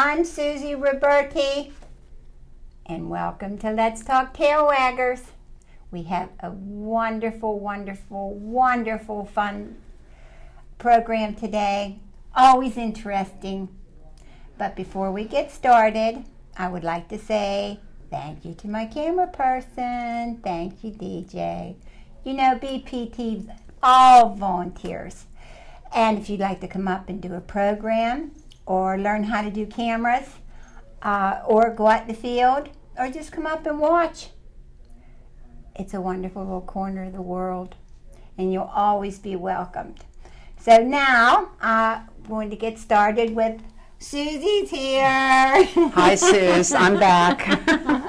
I'm Susie Roberti, and welcome to Let's Talk Tail Waggers. We have a wonderful, wonderful, wonderful fun program today. Always interesting. But before we get started, I would like to say thank you to my camera person. Thank you, DJ. You know, BPT's all volunteers. And if you'd like to come up and do a program or learn how to do cameras or go out in the field or just come up and watch, it's a wonderful little corner of the world and you'll always be welcomed. So now I'm going to get started with Susie's here. Hi, Suze. I'm back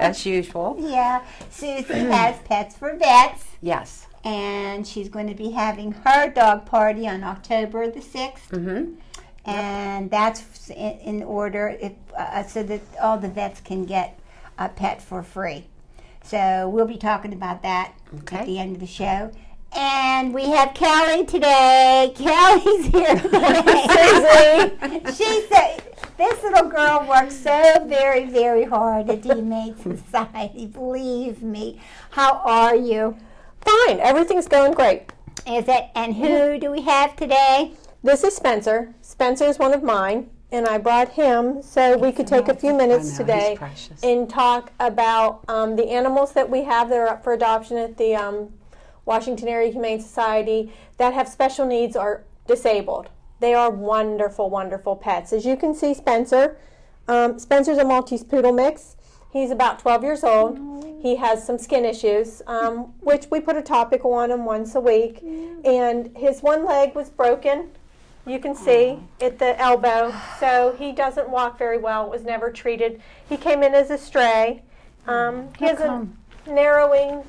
as usual. Yeah, Susie has Pets for Vets. Yes. And she's going to be having her dog party on October the 6th. Mm-hmm. And that's in order so that all the vets can get a pet for free. So we'll be talking about that at the end of the show. And we have Kelly today. Kelly's here today. She said, this little girl works so very, very hard at the Humane Society. Believe me. How are you? Fine. Everything's going great. Is it? And who do we have today? This is Spencer. Spencer's one of mine, and I brought him so we could take a few minutes today and talk about the animals that we have that are up for adoption at the Washington Area Humane Society that have special needs or disabled. They are wonderful, wonderful pets. As you can see, Spencer's a Maltese Poodle mix. He's about 12 years old. He has some skin issues, which we put a topical on him once a week. And his one leg was broken, you can see, at the elbow. So he doesn't walk very well. It was never treated. He came in as a stray. He has a narrowing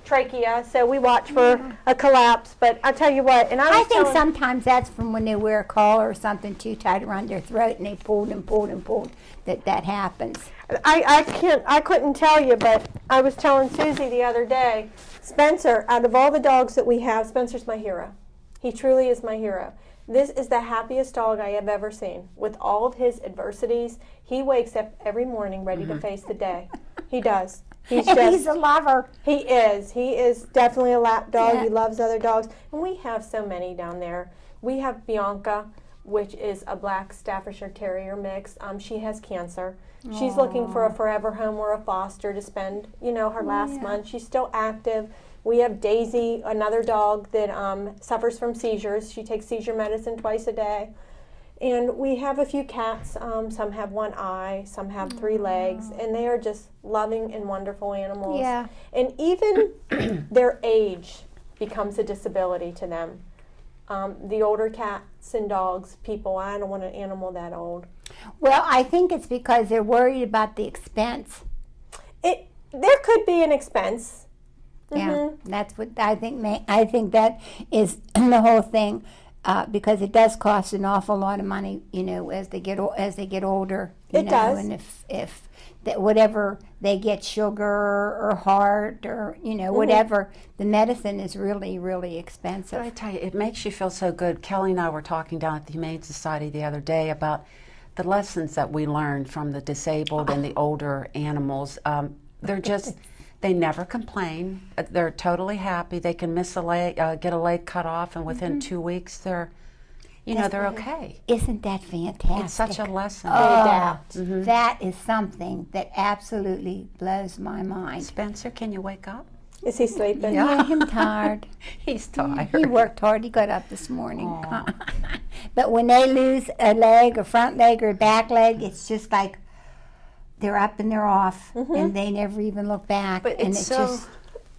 trachea, so we watch for a collapse. But I tell you what, and I think sometimes that's from when they wear a collar or something too tight around their throat, and they pulled and pulled and pulled. That happens. I couldn't tell you, but I was telling Susie the other day, Spencer, out of all the dogs that we have, Spencer's my hero. He truly is my hero. This is the happiest dog I have ever seen. With all of his adversities, he wakes up every morning ready to face the day. He does. He's a lover. He is. He is definitely a lap dog. Yeah. He loves other dogs. And we have so many down there. We have Bianca, which is a black Staffordshire Terrier mix. She has cancer. Aww. She's looking for a forever home or a foster to spend, her last month. She's still active. We have Daisy, another dog that suffers from seizures. She takes seizure medicine twice a day. And we have a few cats. Some have one eye, some have 3 legs, and they are just loving and wonderful animals. Yeah. And even their age becomes a disability to them. The older cats and dogs, people, I don't want an animal that old. Well, I think it's because they're worried about the expense. There could be an expense. Yeah, that's what I think. I think that is the whole thing, because it does cost an awful lot of money, as they get older. It does. And if whatever they get, sugar or heart or whatever, the medicine is really, really expensive. But I tell you, it makes you feel so good. Kelly and I were talking down at the Humane Society the other day about the lessons that we learned from the disabled and the older animals. They're just, they never complain. They're totally happy. They can miss a leg, get a leg cut off, and within 2 weeks they're okay. Isn't that fantastic? It's such a lesson. That is something that absolutely blows my mind. Spencer, can you wake up? Is he sleeping? Yeah, I'm tired. He's tired. He worked hard. He got up this morning. But when they lose a leg, a front leg or a back leg, it's just like they're up and they're off, and they never even look back. But and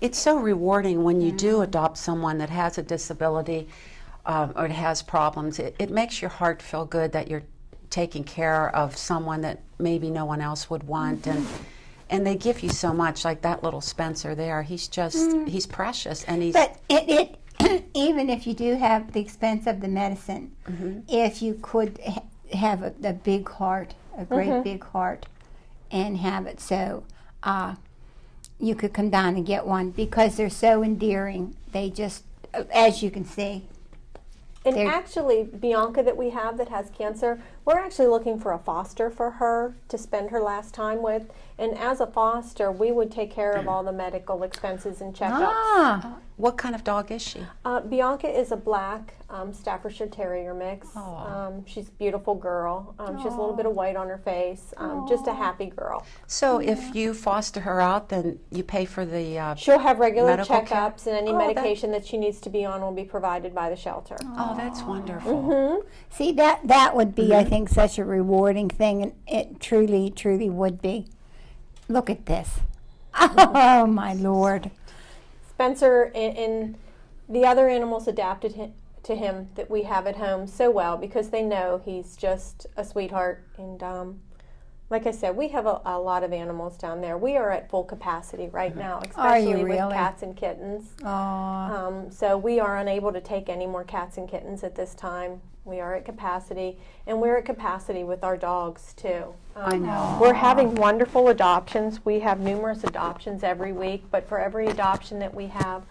it's so rewarding when you do adopt someone that has a disability or has problems. It makes your heart feel good that you're taking care of someone that maybe no one else would want, and they give you so much. Like that little Spencer there, he's just he's precious, and he's. But it even if you do have the expense of the medicine, if you could have a big heart, a great big heart, and have it so you could come down and get one, because they're so endearing. They just, as you can see, And actually, Bianca that we have that has cancer, we're actually looking for a foster for her to spend her last time with. And as a foster, we would take care of all the medical expenses and checkups. Ah, What kind of dog is she? Bianca is a black Staffordshire Terrier mix. She's a beautiful girl. She has a little bit of white on her face. Just a happy girl. So if you foster her out, then you pay for the She'll have regular medical checkups, and any Oh, medication that she needs to be on will be provided by the shelter. Oh, that's wonderful. see that would be, I think, such a rewarding thing, and it truly, truly would be. Look at this. Oh my Lord. Spencer and the other animals adapted to him that we have at home so well because they know he's just a sweetheart. And like I said, we have a lot of animals down there. We are at full capacity right now, especially with cats and kittens. So we are unable to take any more cats and kittens at this time. We are at capacity, and we're at capacity with our dogs too. I know. We're having wonderful adoptions. We have numerous adoptions every week, but for every adoption that we have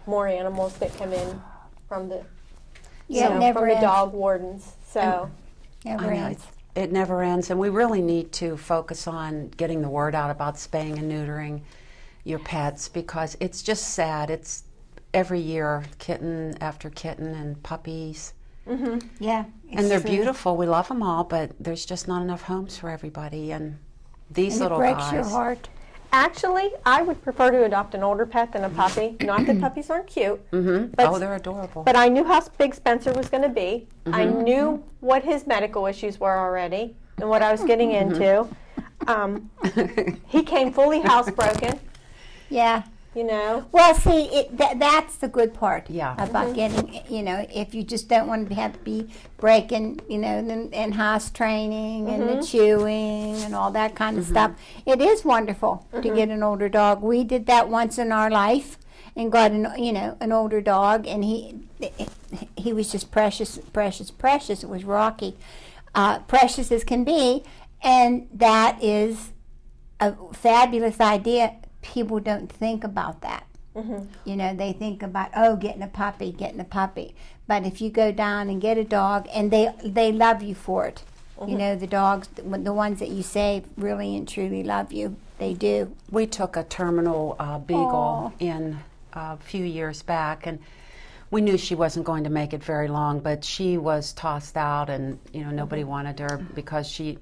more animals that come in from the from the dog wardens. So Never ends. It never ends, and we really need to focus on getting the word out about spaying and neutering your pets because it's just sad. It's every year, kitten after kitten and puppies. Yeah. And they're beautiful. We love them all, but there's just not enough homes for everybody. And these little it breaks guys. your heart. actually, I would prefer to adopt an older pet than a puppy. Not that puppies aren't cute. But, they're adorable. But I knew how big Spencer was going to be. I knew what his medical issues were already and what I was getting into. He came fully housebroken. Yeah. You know? Well, see, that's the good part about getting, if you just don't want to have to be breaking, and house training and the chewing and all that kind of stuff. It is wonderful to get an older dog. We did that once in our life and got an older dog, and he was just precious, precious, precious. It was Rocky. Precious as can be, and that is a fabulous idea. People don't think about that. They think about, getting a puppy. But if you go down and get a dog, and they love you for it. The dogs, the ones that you save, really and truly love you. They do. We took a terminal beagle in a few years back, and we knew she wasn't going to make it very long, but she was tossed out, and nobody wanted her because she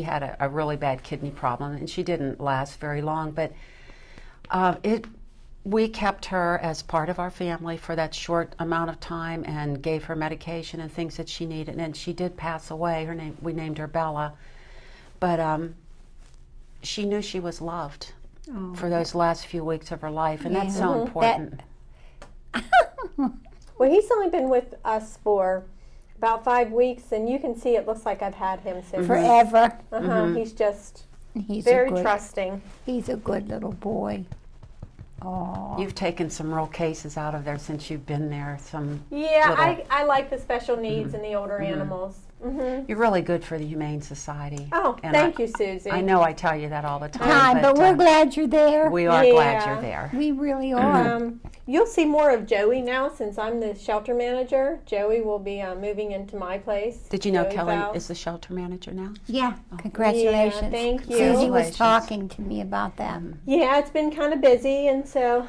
had a really bad kidney problem, and she didn't last very long. But we kept her as part of our family for that short amount of time and gave her medication and things that she needed. And she did pass away. We named her Bella. But she knew she was loved for those last few weeks of her life, and that's so important. Well, he's only been with us for about 5 weeks, and you can see it looks like I've had him since. Forever. He's just He's very trusting. He's a good little boy. Oh. You've taken some real cases out of there since you've been there. I like the special needs and the older animals. You're really good for the Humane Society. Oh, and thank you, Susie. I know I tell you that all the time. But we're glad you're there. We are glad you're there. We really are. You'll see more of Joey now since I'm the shelter manager. Joey will be moving into my place. Did you know Joey's Kelly house. is the shelter manager now? Yeah, congratulations. Yeah, thank you. Susie was talking to me about that. Yeah, it's been kind of busy, and so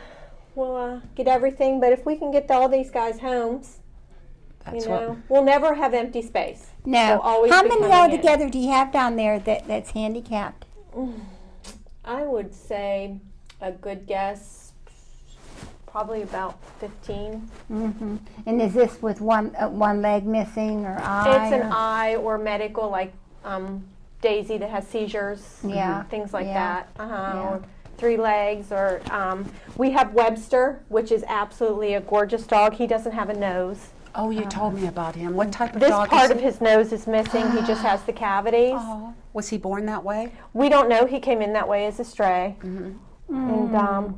we'll get everything. But if we can get all these guys homes, we'll never have empty space. No. Always How be many coming altogether do you have down there that's handicapped? I would say a good guess, probably about 15. And is this with one leg missing or eye? It's an eye or medical, like Daisy that has seizures, things like that. Or 3 legs, or we have Webster, which is absolutely a gorgeous dog. He doesn't have a nose. Oh, you told me about him. What type of dog is he? This part of his nose is missing. He just has the cavities. Oh. Was he born that way? We don't know. He came in that way as a stray. And,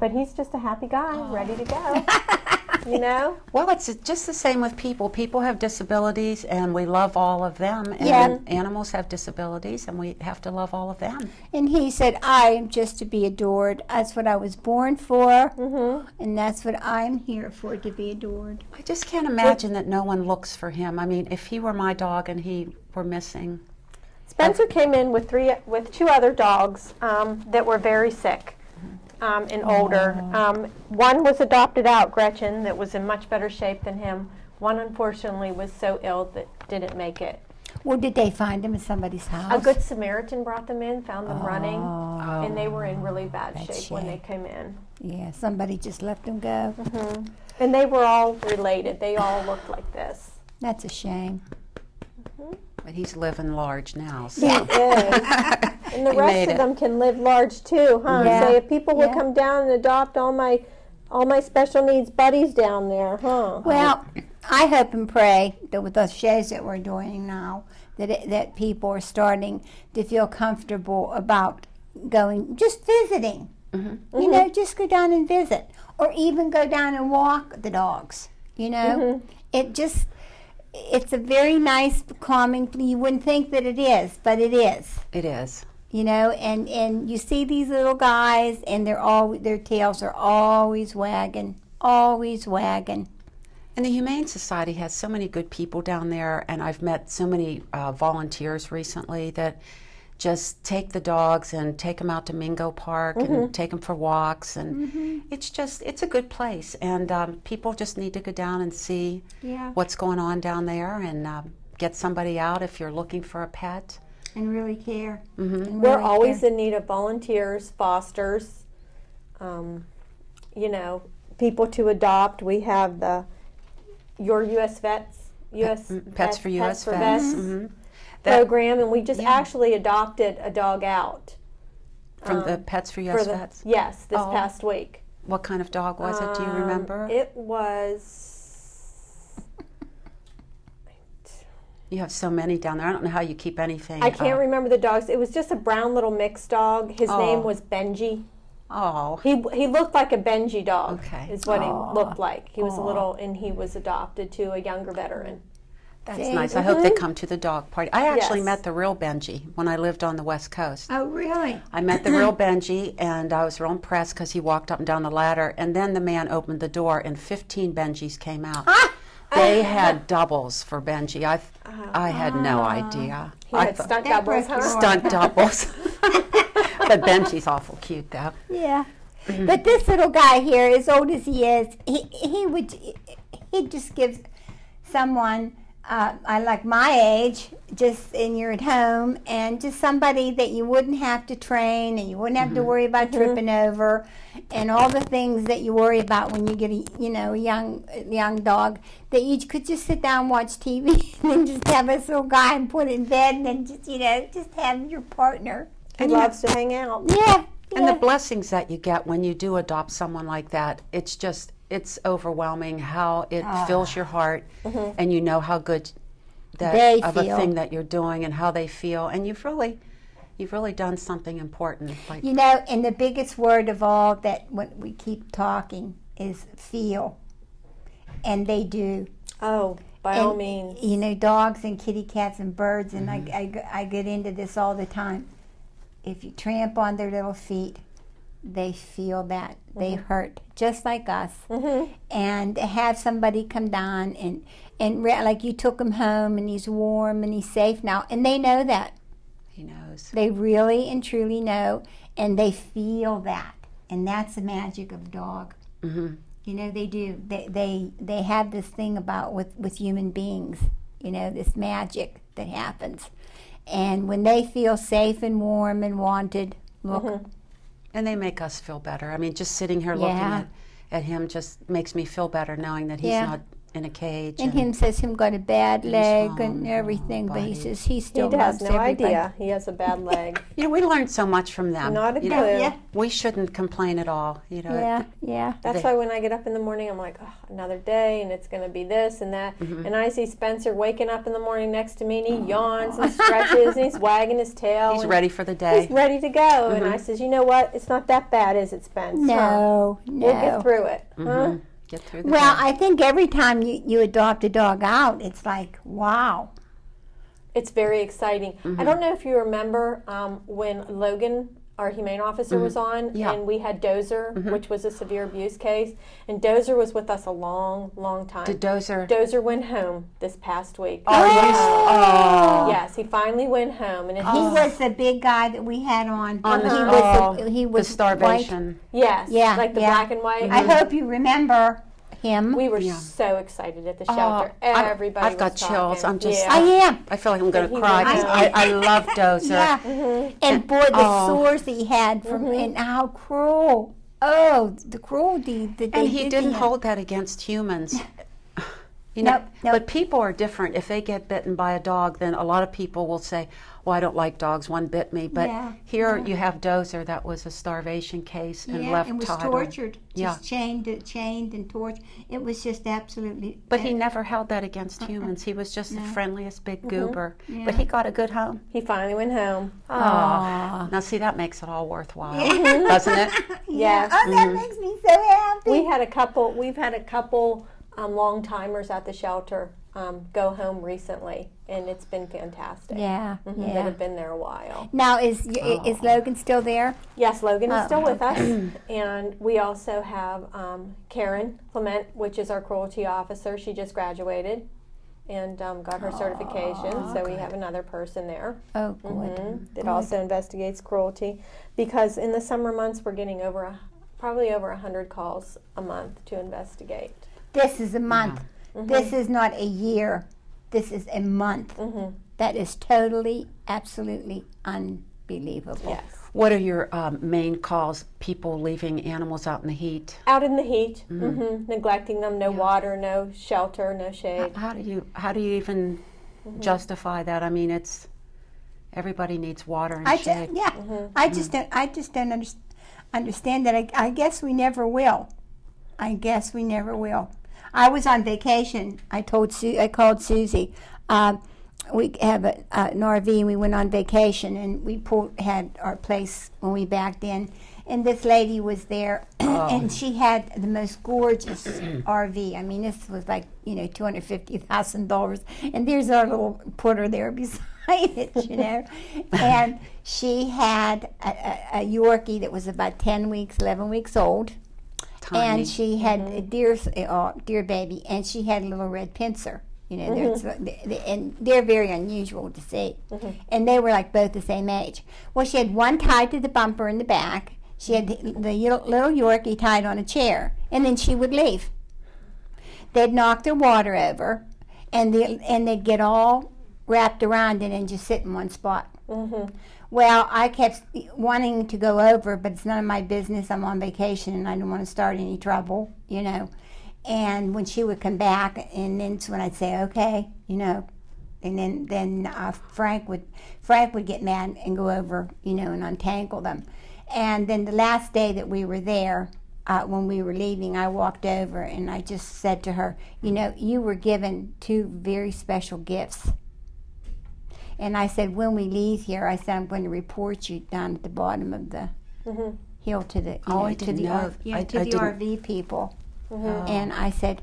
but he's just a happy guy, ready to go. you know? Well, it's just the same with people. People have disabilities, and we love all of them. And Yeah. animals have disabilities, and we have to love all of them. And he said, I am just to be adored. That's what I was born for, and that's what I'm here for, to be adored. I just can't imagine that no one looks for him. I mean, if he were my dog and he were missing. Spencer came in with two other dogs that were very sick and older. One was adopted out, Gretchen, that was in much better shape than him. One, unfortunately, was so ill that didn't make it. Well, did they find him in somebody's house? A good Samaritan brought them in, found them running, and they were in really bad shape when they came in. Yeah, somebody just let them go. And they were all related. They all looked like this. That's a shame. But he's living large now. So. He is. And the rest of them can live large too, huh? Yeah. So if people would come down and adopt all my special needs buddies down there, huh? Well, I hope and pray that with the shows that we're doing now, that people are starting to feel comfortable about going, just visiting. You know, just go down and visit, or even go down and walk the dogs. You know, it's a very nice, calming. You wouldn't think that it is, but it is. It is. You know, and you see these little guys, and their tails are always wagging, always wagging. And the Humane Society has so many good people down there, and I've met so many volunteers recently that just take the dogs and take them out to Mingo Park and take them for walks, and it's a good place, and people just need to go down and see what's going on down there, and get somebody out if you're looking for a pet. And really care. And We're really always care. in need of volunteers, fosters, you know, people to adopt. We have your U.S. Vets, Pets for U.S. Vets. Program, and we just actually adopted a dog out. From the Pets for U.S. Vets? Yes, this past week. What kind of dog was it? Do you remember? It was... You have so many down there. I don't know how you keep anything. I can't remember the dogs. It was just a brown little mixed dog. His name was Benji. Oh. He looked like a Benji dog. Okay. Is what he looked like. He was a little, and he was adopted to a younger veteran. That's nice. I hope they come to the dog party. I actually Yes. met the real Benji when I lived on the West Coast. Oh, really? I met the real Benji, and I was real impressed because he walked up and down the ladder, and then the man opened the door, and 15 Benjis came out. They had doubles for Benji. I had no idea. He had stunt doubles, huh? Stunt Stunt doubles. But Benji's awful cute, though. Yeah. But this little guy here, as old as he is, he just gives someone, I like my age, and you're at home, and just somebody that you wouldn't have to train, and you wouldn't have to worry about tripping over, and all the things that you worry about when you get a young dog, that you could just sit down and watch TV, and then just have this little guy and put it in bed, and then just have your partner. He loves to hang out. Yeah. And the blessings that you get when you do adopt someone like that, it's overwhelming how it fills your heart, and you know how good They of feel. a thing that you're doing and how they feel, and you've really done something important. Like, And the biggest word of all that when we keep talking is feel, and they do. Oh, by all means. Dogs and kitty cats and birds, and I get into this all the time. If you tramp on their little feet, they feel that. They hurt, just like us. And to have somebody come down and like you took him home, and he's warm and he's safe now, and they know that. he knows. They really and truly know, and they feel that, and that's the magic of a dog. They do. They have this thing about with human beings. This magic that happens, and when they feel safe and warm and wanted, look. And they make us feel better. I mean, just sitting here looking at him just makes me feel better, knowing that he's not in a cage. And him says him got a bad leg home. and everything, but he buddy. says he still He has loves no everybody. idea he has a bad leg. We learned so much from them. Not a clue. Yeah. We shouldn't complain at all. Yeah. That's why when I get up in the morning, I'm like, oh, another day, and it's going to be this and that. And I see Spencer waking up in the morning next to me, and he yawns and stretches, and he's wagging his tail. He's and ready for the day. He's ready to go. And I says, you know what? It's not that bad, is it, Spence? No, no. We'll get through it. Huh? get through the Well, day. I think every time you adopt a dog out, it's like, wow. It's very exciting. I don't know if you remember when Logan, our humane officer, was on, Yeah. and we had Dozer, which was a severe abuse case, and Dozer was with us a long, long time. Did Dozer? Dozer went home this past week. Oh, Yes, he finally went home, and He was the big guy that we had on. On the- he was the starvation. yes, Yeah, like the yeah. black and white. I hope you remember him. We were so excited at the shelter. Everybody I've got was chills. talking. I'm just. Yeah. I am. I feel like I'm going He to cry. went 'Cause home. I love Dozer. Yeah. And boy, the sores that he had from and how cruel. Oh, the cruelty that they And he did to didn't him. hold that against humans. You know, Nope. but people are different. If they get bitten by a dog, then a lot of people will say, "Well, I don't like dogs. One bit me." But here you have Dozer that was a starvation case and left and was tied on. tortured, Yeah. just chained and tortured. It was just absolutely. But he never held that against humans. He was just the friendliest big goober. But he got a good home. He finally went home. Oh, now see, that makes it all worthwhile, doesn't it? Yes. Oh, that makes me so happy. We've had a couple long timers at the shelter go home recently, and it's been fantastic. Yeah, That yeah. have been there a while. Now is Logan still there? Yes, Logan is still with us, okay. and we also have Karen Clement, which is our cruelty officer. She just graduated and got her certification, so we have another person there Oh, good. that also investigates cruelty. Because in the summer months, we're getting probably over 100 calls a month to investigate. This is a month. This is not a year. This is a month. That is totally, absolutely unbelievable. Yes. What are your main calls? People leaving animals out in the heat? Out in the heat, neglecting them, no water, no shelter, no shade. How do you even justify that? I mean, it's everybody needs water and shade. I just don't understand that. I guess we never will. I guess we never will. I was on vacation. I called Susie. We have an RV, and we went on vacation, and we had our place when we backed in, and this lady was there, and she had the most gorgeous RV. I mean, this was like, $250,000, and there's our little putter there beside it, and she had a Yorkie that was about 10 weeks, 11 weeks old. Tiny. And she had a deer baby, and she had a little red pincer. And they're very unusual to see. And they were like both the same age. Well, she had one tied to the bumper in the back. She had the little Yorkie tied on a chair, and then she would leave. They'd knock their water over, and they'd get all wrapped around it and just sit in one spot. Well, I kept wanting to go over, but it's none of my business. I'm on vacation, and I don't want to start any trouble, And when she would come back, and then it's when I'd say, okay, and then Frank would get mad and go over, and untangle them. And then the last day that we were there, when we were leaving, I walked over and I just said to her, you were given two very special gifts. And I said, when we leave here, I said, I'm going to report you down at the bottom of the hill to the RV people. And I said,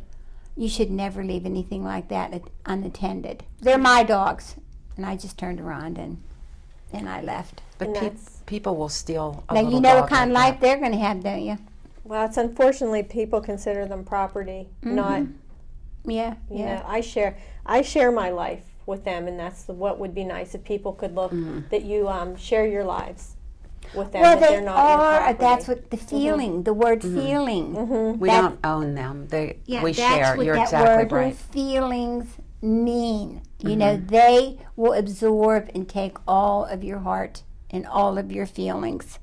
you should never leave anything like that unattended. They're my dogs. And I just turned around and I left. But people will steal a now, little you know dog what kind like of life they're going to have, don't you? Well, it's unfortunately people consider them property, not. Yeah, You know, I share my life with them, and that's what would be nice if people could look that you share your lives with them. Well, that they they're not are. your property. That's what the feeling, the word feeling. We don't own them. We that's share. what You're that exactly word right. feelings mean. You know, they will absorb and take all of your heart and all of your feelings.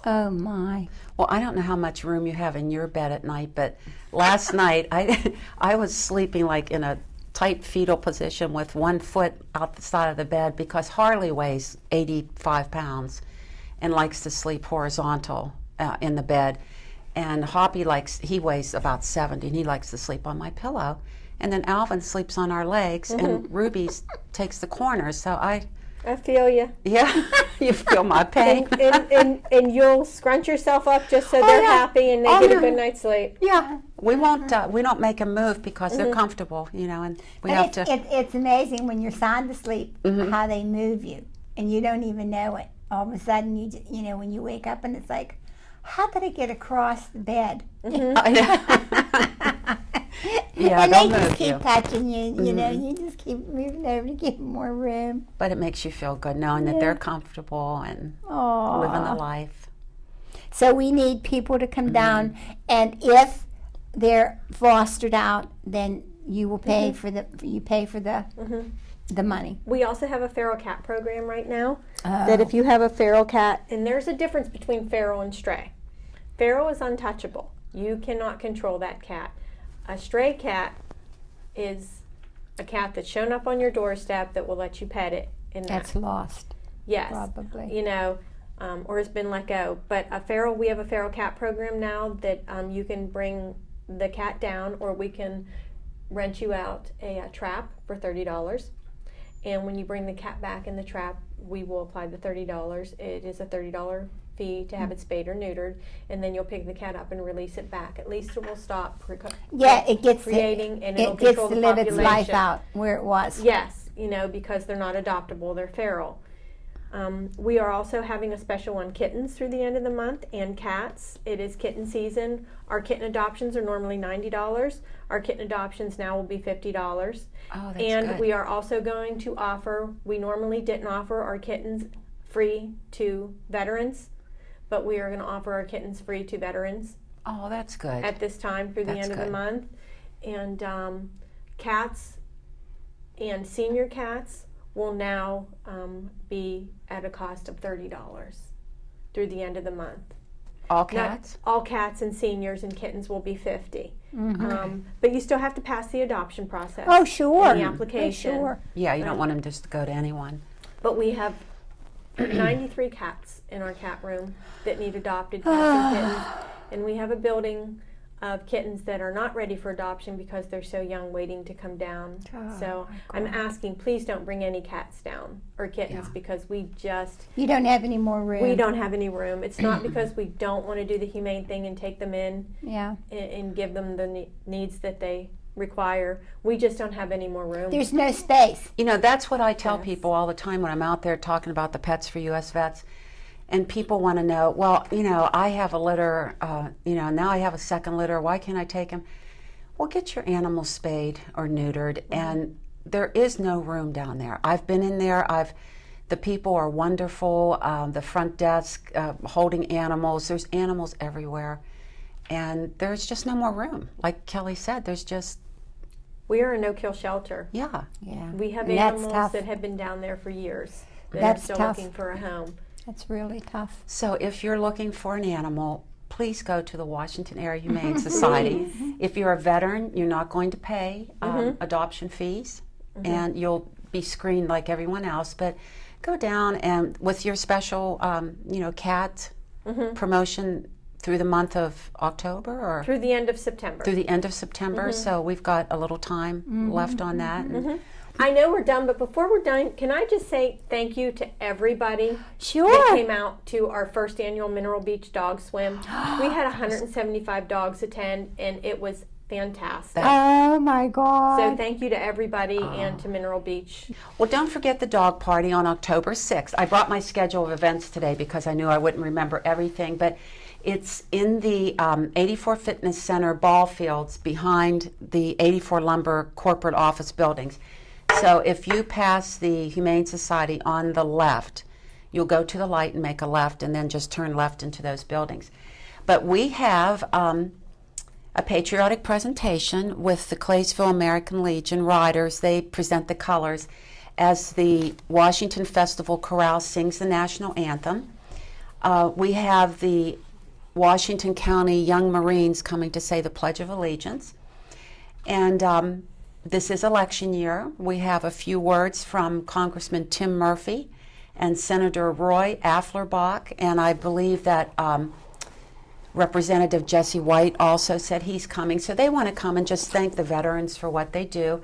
Oh my. Well, I don't know how much room you have in your bed at night, but last night I was sleeping like in a tight fetal position with one foot out the side of the bed because Harley weighs 85 pounds and likes to sleep horizontal in the bed. And Hoppy he weighs about 70 and he likes to sleep on my pillow. And then Alvin sleeps on our legs and Ruby takes the corners. So I feel you. Yeah, you feel my pain. And you'll scrunch yourself up just so they're happy and they get a good night's sleep. Yeah, we won't. We don't make them move because they're comfortable, you know, and we have to. It's amazing when you're sound asleep how they move you, and you don't even know it. All of a sudden, you know, when you wake up and it's like, how did I get across the bed? I know. Yeah, and they'll they just move keep you. touching you. You know, you just keep moving over to give them more room. But it makes you feel good knowing that they're comfortable and living the life. So we need people to come down, and if they're fostered out, then you will pay for the the money. We also have a feral cat program right now. That if you have a feral cat, and there's a difference between feral and stray. Feral is untouchable. You cannot control that cat. A stray cat is a cat that's shown up on your doorstep that will let you pet it. That's lost. Yes. Probably. You know, or has been let go. But we have a feral cat program now that you can bring the cat down, or we can rent you out a trap for $30. And when you bring the cat back in the trap, we will apply the $30. It is a $30 fee to have it spayed or neutered, and then you'll pick the cat up and release it back. At least it will stop it gets creating, and it it'll gets control to the live population. its life out where it was. Yes, you know, because they're not adoptable, they're feral. We are also having a special on kittens through the end of the month, and cats. It is kitten season. Our kitten adoptions are normally $90. Our kitten adoptions now will be $50. Oh, that's and good. we are also going to offer, we normally didn't offer our kittens free to veterans, but we are going to offer our kittens free to veterans. Oh, that's good. At this time through the end of the month. And cats and senior cats will now be at a cost of $30 through the end of the month. All cats? All cats and seniors and kittens will be $50. But you still have to pass the adoption process. Oh, sure. And the application. Oh, sure. Yeah, you don't want them just to go to anyone. But we have 93 cats in our cat room that need adopted cats and kittens. And we have a building of kittens that are not ready for adoption because they're so young, waiting to come down. So I'm asking, please don't bring any cats down or kittens because we just... You don't have any more room. We don't have any room. It's not because we don't want to do the humane thing and take them in and give them the needs that they require. We just don't have any more room. There's no space. You know, that's what I tell people all the time when I'm out there talking about the Pets for U.S. Vets. And people want to know, well, you know, I have a litter, you know, now I have a second litter. Why can't I take him? Well, get your animals spayed or neutered, and there is no room down there. I've been in there. The people are wonderful. The front desk holding animals. There's animals everywhere, and there's just no more room. Like Kelly said, there's just... We are a no-kill shelter. Yeah. We have And animals that have been down there for years that are still looking for a home. That's really tough. So if you're looking for an animal, please go to the Washington Area Humane Society. If you're a veteran, you're not going to pay adoption fees, and you'll be screened like everyone else. But go down and with your special, you know, cat promotion through the month of October or through the end of September. Through the end of September. So we've got a little time left on that. And I know we're done, but before we're done, can I just say thank you to everybody that came out to our first annual Mineral Beach Dog Swim. We had 175 dogs attend, and it was fantastic. Oh, my God. So thank you to everybody and to Mineral Beach. Well, don't forget the dog party on October 6th. I brought my schedule of events today because I knew I wouldn't remember everything, but it's in the 84 Fitness Center ball fields behind the 84 Lumber corporate office buildings. So if you pass the Humane Society on the left, you'll go to the light and make a left and then just turn left into those buildings. But we have a patriotic presentation with the Claysville American Legion Riders. They present the colors as the Washington Festival Chorale sings the national anthem. We have the Washington County Young Marines coming to say the Pledge of Allegiance. And this is election year. We have a few words from Congressman Tim Murphy and Senator Roy Afflerbach, and I believe that Representative Jesse White also said he's coming. So they want to come and just thank the veterans for what they do.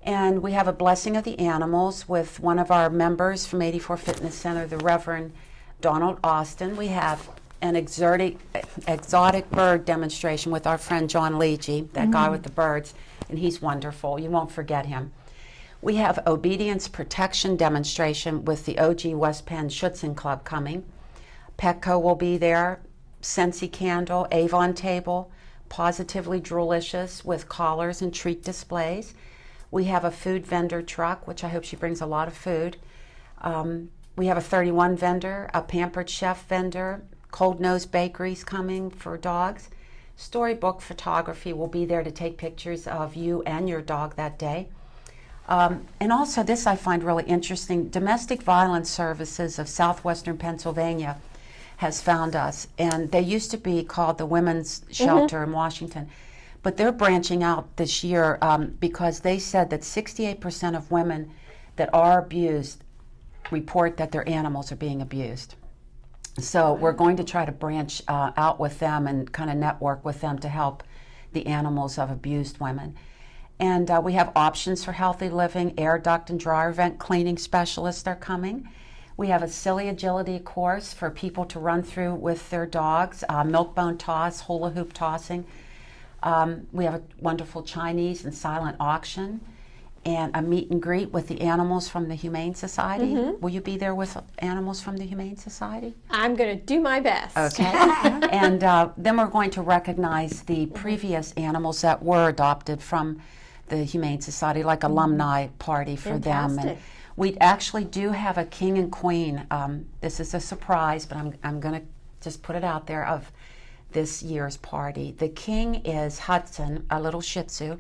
And we have a blessing of the animals with one of our members from 84 Fitness Center, the Reverend Donald Austin. We have an exotic bird demonstration with our friend John Leegee, that guy with the birds, and he's wonderful. You won't forget him. We have obedience protection demonstration with the OG West Penn Schutzhund Club coming. Petco will be there, Scentsy Candle, Avon Table, Positively Droolicious with collars and treat displays. We have a food vendor truck, which I hope she brings a lot of food. We have a 31 vendor, a Pampered Chef vendor, Cold Nose Bakeries coming for dogs. Storybook Photography will be there to take pictures of you and your dog that day. And also, this I find really interesting, Domestic Violence Services of Southwestern Pennsylvania has found us, and they used to be called the Women's Shelter in Washington, but they're branching out this year because they said that 68% of women that are abused report that their animals are being abused. So we're going to try to branch out with them and kind of network with them to help the animals of abused women. And we have options for healthy living, air duct and dryer vent cleaning specialists are coming. We have a silly agility course for people to run through with their dogs, milk bone toss, hula hoop tossing. We have a wonderful Chinese and silent auction and a meet and greet with the animals from the Humane Society. Will you be there with animals from the Humane Society? I'm going to do my best. Okay. And then we're going to recognize the previous animals that were adopted from the Humane Society, like alumni party for them. And we actually do have a king and queen. This is a surprise, but I'm going to just put it out there, of this year's party. The king is Hudson, a little Shih Tzu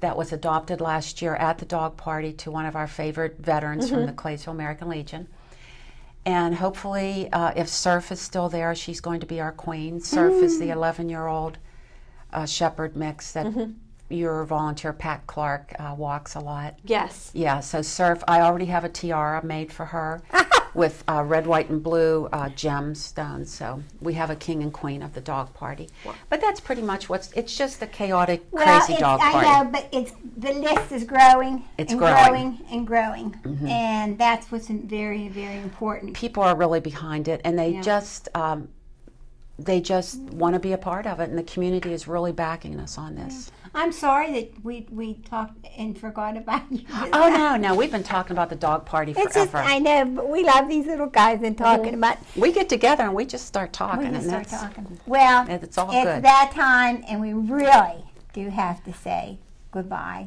that was adopted last year at the dog party to one of our favorite veterans from the Claysville American Legion. And hopefully, if Surf is still there, she's going to be our queen. Surf is the 11-year-old shepherd mix that your volunteer, Pat Clark, walks a lot. Yes. Yeah, so Surf, I already have a tiara made for her with red, white, and blue gemstones. So we have a king and queen of the dog party. But that's pretty much it's just a chaotic, crazy dog party. I know, but the list is growing. It's growing and growing. And that's what's very, very important. People are really behind it, and they just want to be a part of it, and the community is really backing us on this. I'm sorry that we talked and forgot about you. Oh, no, we've been talking about the dog party forever. It's just, I know, but we love these little guys and talking about. We get together and we just start talking. Well, it's all it's good. that time, and we really do have to say goodbye.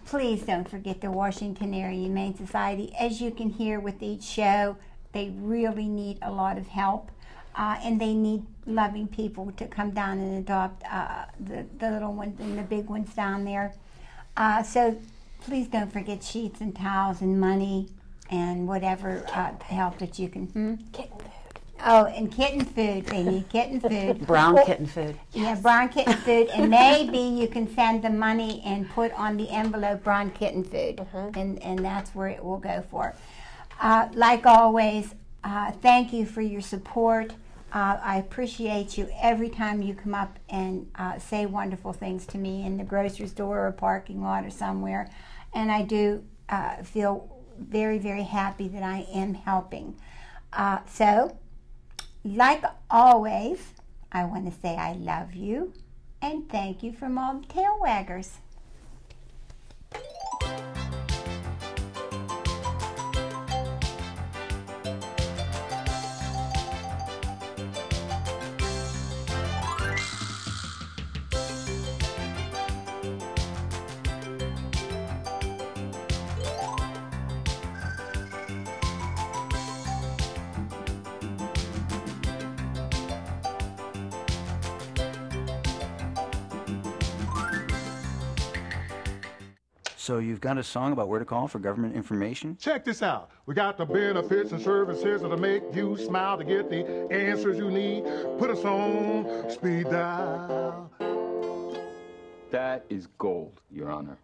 Please don't forget the Washington Area Humane Society. As you can hear with each show, they really need a lot of help. And they need loving people to come down and adopt the little ones and the big ones down there. So please don't forget sheets and towels and money and whatever help that you can. Kitten food. Oh, and kitten food. They need kitten food. Brown kitten food. Yeah, brown kitten food. And maybe you can send the money and put on the envelope brown kitten food. And that's where it will go for. Like always, thank you for your support. I appreciate you every time you come up and say wonderful things to me in the grocery store or parking lot or somewhere. And I do feel very, very happy that I am helping. So, like always, I want to say I love you and thank you from all the tail waggers. So you've got a song about where to call for government information? Check this out. We got the benefits and services that'll make you smile to get the answers you need. Put us on speed dial. That is gold, Your Honor.